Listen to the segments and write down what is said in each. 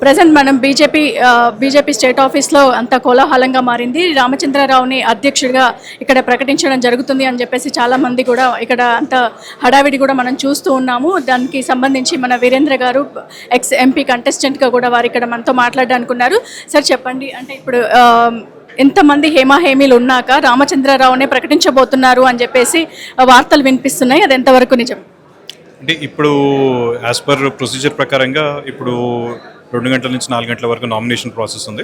Present మనం BJP state ఆఫీస్లో అంత కోలాహలంగా మారింది. రామచంద్రరావుని అధ్యక్షుడిగా ఇక్కడ ప్రకటించడం జరుగుతుంది అని చెప్పేసి చాలామంది కూడా ఇక్కడ అంత హడావిడి కూడా మనం చూస్తూ ఉన్నాము. దానికి సంబంధించి మన వీరేంద్ర గారు ఎక్స్ ఎంపీ కంటెస్టెంట్గా కూడా వారు ఇక్కడ మనతో మాట్లాడడానికి ఉన్నారు. సార్ చెప్పండి, అంటే ఇప్పుడు ఎంతమంది హేమాహేమీలు ఉన్నాక రామచంద్రరావునే ప్రకటించబోతున్నారు అని చెప్పేసి వార్తలు వినిపిస్తున్నాయి, అది ఎంతవరకు నిజం? అంటే ఇప్పుడు యాజ్ పర్ ప్రొసీజర్ ప్రకారంగా ఇప్పుడు 2 గంటల నుంచి 4 గంటల వరకు నామినేషన్ ప్రాసెస్ ఉంది.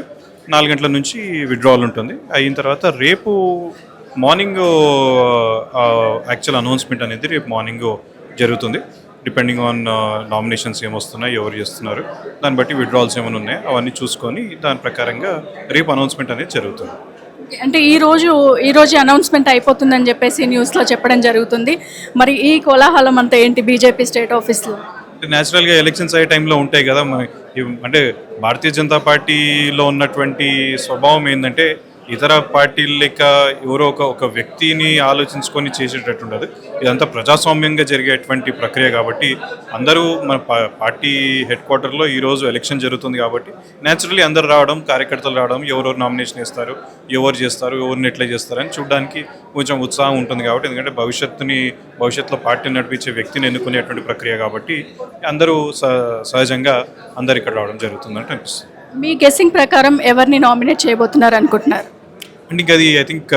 4 గంటల నుంచి విత్డ్రావల్ ఉంటుంది. అయిన తర్వాత రేపు మార్నింగ్ యాక్చువల్ అనౌన్స్మెంట్ అనేది రేపు మార్నింగ్ జరుగుతుంది. డిపెండింగ్ ఆన్ నామినేషన్స్ ఏమొస్తున్నాయి, ఎవరు చేస్తున్నారు, దాన్ని బట్టి విత్డ్రావల్స్ ఏమైనా ఉన్నాయి అవన్నీ చూసుకొని దాని ప్రకారంగా రేపు అనౌన్స్మెంట్ అనేది జరుగుతుంది. అంటే ఈరోజు అనౌన్స్మెంట్ అయిపోతుందని చెప్పేసి న్యూస్లో చెప్పడం జరుగుతుంది. మరి ఈ కోలాహలం అంతా ఏంటి బీజేపీ స్టేట్ ఆఫీస్లో? న్యాచురల్గా ఎలక్షన్స్ అయ్యే టైంలో ఉంటాయి కదా. అంటే భారతీయ జనతా పార్టీలో ఉన్నటువంటి స్వభావం ఏంటంటే ఇతర పార్టీల లెక్క ఎవరో ఒక వ్యక్తిని ఆలోచించుకొని చేసేటట్టు ఉండదు. ఇదంతా ప్రజాస్వామ్యంగా జరిగేటువంటి ప్రక్రియ కాబట్టి అందరూ మన పార్టీ హెడ్ క్వార్టర్లో ఈరోజు ఎలక్షన్ జరుగుతుంది కాబట్టి న్యాచురల్లీ అందరు రావడం, కార్యకర్తలు రావడం, ఎవరెవరు నామినేషన్ ఇస్తారు, ఎవరు చేస్తారు, ఎవరిని ఎట్లా చేస్తారని చూడడానికి కొంచెం ఉత్సాహం ఉంటుంది కాబట్టి, ఎందుకంటే భవిష్యత్తులో పార్టీని నడిపించే వ్యక్తిని ఎన్నుకునేటువంటి ప్రక్రియ కాబట్టి అందరూ సహజంగా అందరు ఇక్కడ రావడం జరుగుతుందని అనిపిస్తుంది. మీ గెస్సింగ్ ప్రకారం ఎవరిని నామినేట్ చేయబోతున్నారు అనుకుంటున్నారు? అంటే ఇంకా అది ఐ థింక్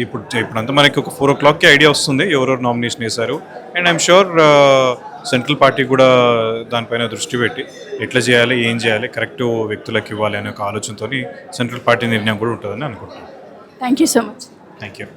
ఇప్పుడంతా మనకి ఒక 4 o'clockకి ఐడియా వస్తుంది ఎవరెవరు నామినేషన్ వేశారు. And I'm sure central party కూడా దానిపైన దృష్టి పెట్టి ఎట్లా చేయాలి, ఏం చేయాలి, కరెక్ట్ వ్యక్తులకు ఇవ్వాలి అనే ఒక ఆలోచనతో సెంట్రల్ పార్టీ నిర్ణయం కూడా ఉంటుందని అనుకుంటున్నాను. Thank you so much. Thank you.